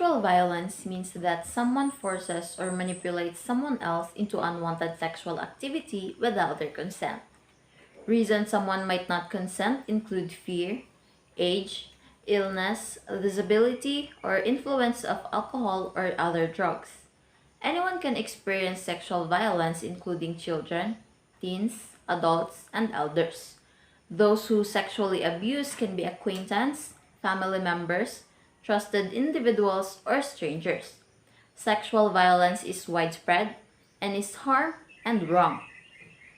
Sexual violence means that someone forces or manipulates someone else into unwanted sexual activity without their consent. Reasons someone might not consent include fear, age, illness, disability, or influence of alcohol or other drugs. Anyone can experience sexual violence, including children, teens, adults, and elders. Those who sexually abuse can be acquaintances, family members, trusted individuals, or strangers. Sexual violence is widespread and is harm and wrong.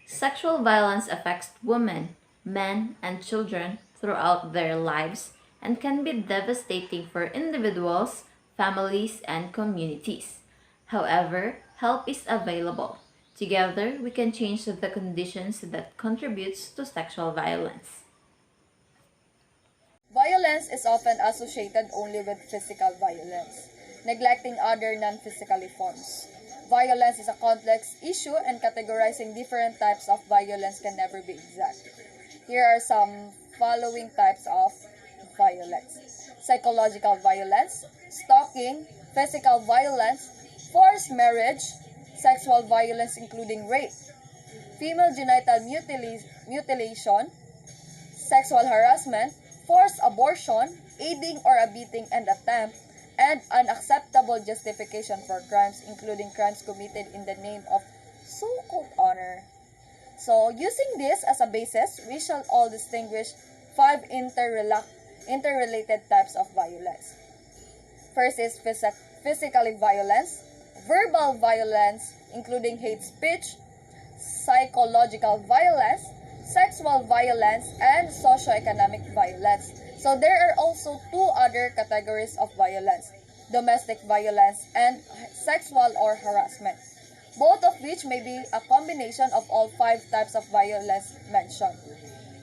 Sexual violence affects women, men, and children throughout their lives and can be devastating for individuals, families, and communities. However, help is available. Together, we can change the conditions that contributes to sexual violence. Violence is often associated only with physical violence, neglecting other non-physical forms. Violence is a complex issue and categorizing different types of violence can never be exact. Here are some following types of violence: psychological violence, stalking, physical violence, forced marriage, sexual violence including rape, female genital mutilation, sexual harassment, forced abortion, aiding or abetting an attempt, and unacceptable justification for crimes, including crimes committed in the name of so-called honor. So, using this as a basis, we shall all distinguish five interrelated types of violence. First is physically violence, verbal violence, including hate speech, psychological violence, sexual violence, and socioeconomic violence. So there are also two other categories of violence: domestic violence and sexual or harassment, both of which may be a combination of all five types of violence mentioned.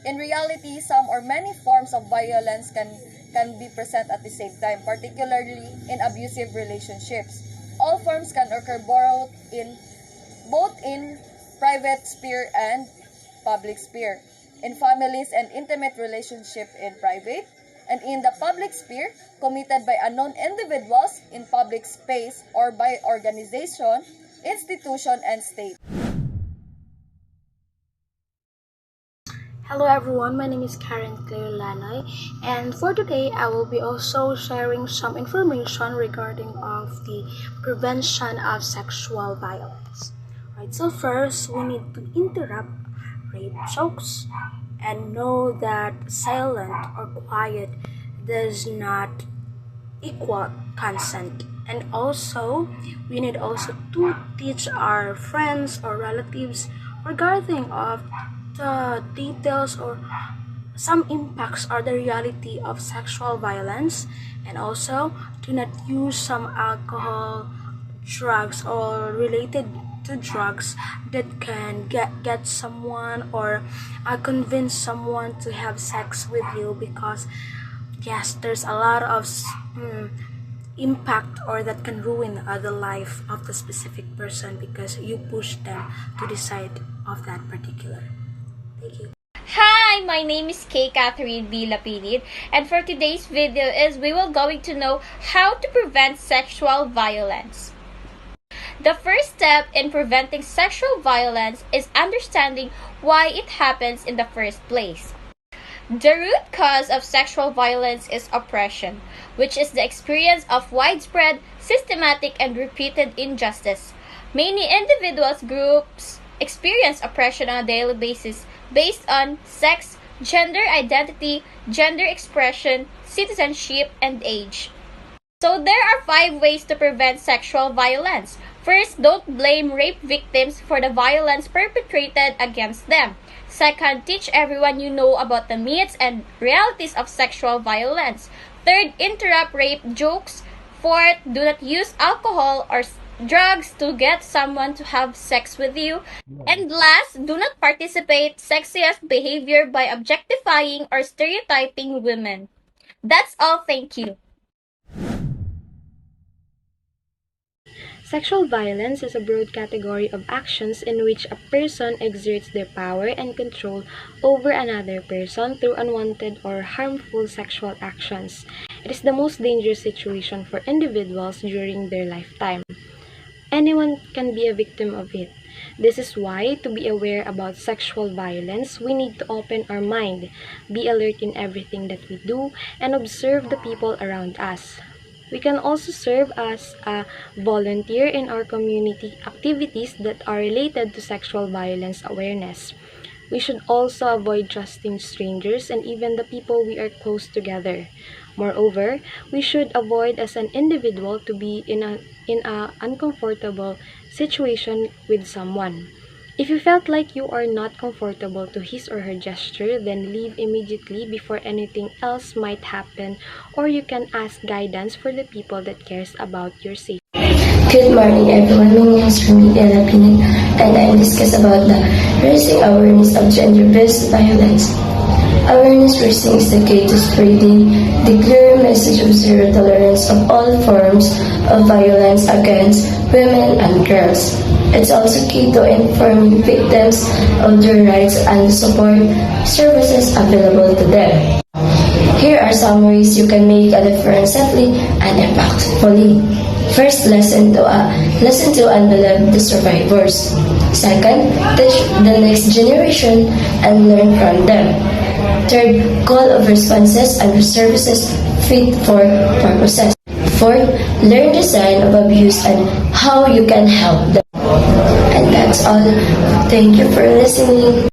In reality, some or many forms of violence can be present at the same time, particularly in abusive relationships. All forms can occur both in private sphere and public sphere, in families and intimate relationship in private, and in the public sphere, committed by unknown individuals in public space or by organization, institution, and state. Hello everyone, my name is Karen Claire Lanay, and for today I will be also sharing some information regarding of the prevention of sexual violence. Right, so first we need to interrupt rape jokes and know that silent or quiet does not equal consent. And also we need also to teach our friends or relatives regarding of the details or some impacts or the reality of sexual violence, and also do not use some alcohol, drugs, or related to drugs that can get someone or convince someone to have sex with you, because yes, there's a lot of impact or that can ruin the life of the specific person because you push them to decide of that particular. Thank you. Hi, my name is Kay Catherine B. Lapidid, and for today's video is we will going to know how to prevent sexual violence. The first step in preventing sexual violence is understanding why it happens in the first place. The root cause of sexual violence is oppression, which is the experience of widespread, systematic, and repeated injustice. Many individuals, groups experience oppression on a daily basis based on sex, gender identity, gender expression, citizenship, and age. So there are 5 ways to prevent sexual violence. First, don't blame rape victims for the violence perpetrated against them. Second, teach everyone you know about the myths and realities of sexual violence. Third, interrupt rape jokes. Fourth, do not use alcohol or drugs to get someone to have sex with you. And last, do not participate sexist behavior by objectifying or stereotyping women. That's all, thank you. Sexual violence is a broad category of actions in which a person exerts their power and control over another person through unwanted or harmful sexual actions. It is the most dangerous situation for individuals during their lifetime. Anyone can be a victim of it. This is why, to be aware about sexual violence, we need to open our mind, be alert in everything that we do, and observe the people around us. We can also serve as a volunteer in our community activities that are related to sexual violence awareness. We should also avoid trusting strangers and even the people we are close together. Moreover, we should avoid as an individual to be in a uncomfortable situation with someone. If you felt like you are not comfortable to his or her gesture, then leave immediately before anything else might happen, or you can ask guidance for the people that cares about your safety. Good morning, everyone. My name is Rumi Lapinit, and I will discuss about the raising awareness of gender-based violence. Awareness raising is the key to spreading the clear message of zero tolerance of all forms of violence against women and girls. It's also key to informing victims of their rights and the support services available to them. Here are some ways you can make a difference safely and impactfully. First, listen to and believe the survivors. Second, teach the next generation and learn from them. Third, call of responses and services fit for purposes. Fourth, learn the sign of abuse and how you can help them. And that's all. Thank you for listening.